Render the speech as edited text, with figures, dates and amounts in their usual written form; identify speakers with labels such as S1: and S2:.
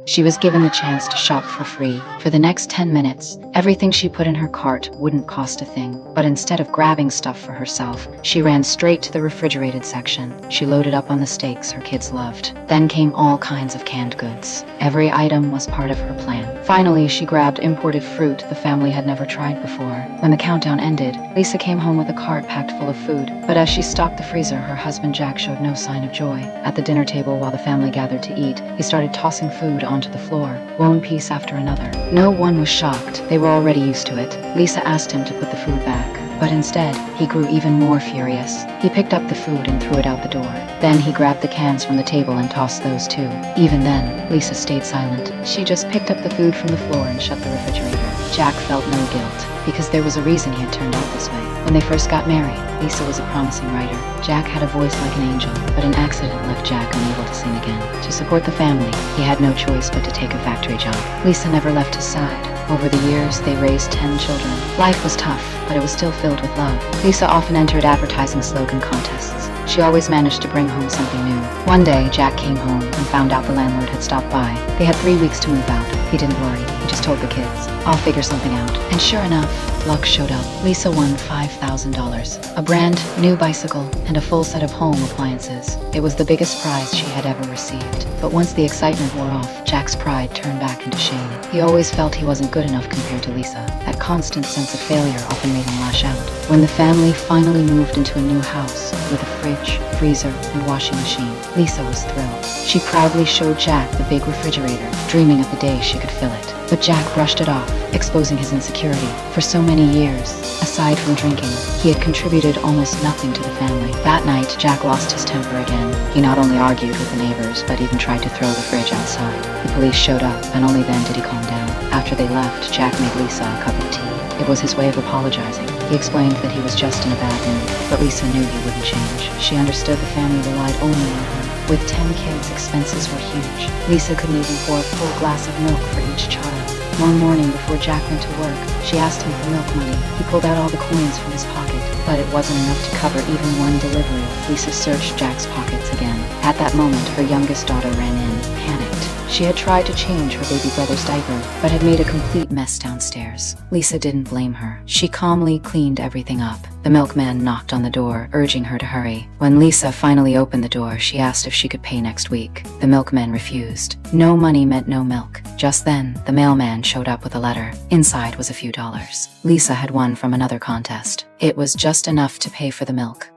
S1: She was given the chance to shop for free. For the next 10 minutes, everything she put in her cart wouldn't cost a thing. But instead of grabbing stuff for herself, she ran straight to the refrigerated section. She loaded up on the steaks her kids loved. Then came all kinds of canned goods. Every item was part of her plan. Finally, she grabbed imported fruit the family had never tried before. When the countdown ended, Lisa came home with a cart packed full of food. But as she stocked the freezer, her husband Jack showed no sign of joy. At the dinner table while the family gathered to eat, he started tossing food onto the floor, one piece after another. No one was shocked. They were already used to it. Lisa asked him to put the food back. But instead, he grew even more furious. He picked up the food and threw it out the door. Then he grabbed the cans from the table and tossed those too. Even then, Lisa stayed silent. She just picked up the food from the floor and shut the refrigerator. Jack felt no guilt, because there was a reason he had turned out this way. When they first got married, Lisa was a promising writer. Jack had a voice like an angel, but an accident left Jack unable to sing again. To support the family, he had no choice but to take a factory job. Lisa never left his side. Over the years, they raised 10 children. Life was tough, but it was still filled with love. Lisa often entered advertising slogan contests. She always managed to bring home something new. One day, Jack came home and found out the landlord had stopped by. They had 3 weeks to move out. He didn't worry. He just told the kids, "I'll figure something out." And sure enough, luck showed up. Lisa won $5,000, a brand new bicycle, and a full set of home appliances. It was the biggest prize she had ever received. But once the excitement wore off, Jack's pride turned back into shame. He always felt he wasn't good enough compared to Lisa. That constant sense of failure often made him lash out. When the family finally moved into a new house with a fridge, freezer, and washing machine, Lisa was thrilled. She proudly showed Jack the big refrigerator, dreaming of the day she could fill it. But Jack brushed it off, exposing his insecurity. For so many years, aside from drinking, he had contributed almost nothing to the family. That night, Jack lost his temper again. He not only argued with the neighbors, but even tried to throw the fridge outside. The police showed up, and only then did he calm down. After they left, Jack made Lisa a cup of tea. It was his way of apologizing. He explained that he was just in a bad mood, but Lisa knew he wouldn't change. She understood the family relied only on her. With 10 kids, expenses were huge. Lisa couldn't even pour a full glass of milk for each child. One morning before Jack went to work, she asked him for milk money. He pulled out all the coins from his pocket, but it wasn't enough to cover even one delivery. Lisa searched Jack's pockets again. At that moment, her youngest daughter ran in, panicked. She had tried to change her baby brother's diaper, but had made a complete mess downstairs. Lisa didn't blame her. She calmly cleaned everything up. The milkman knocked on the door, urging her to hurry. When Lisa finally opened the door, she asked if she could pay next week. The milkman refused. No money meant no milk. Just then, the mailman showed up with a letter. Inside was a few dollars. Lisa had won from another contest. It was just enough to pay for the milk.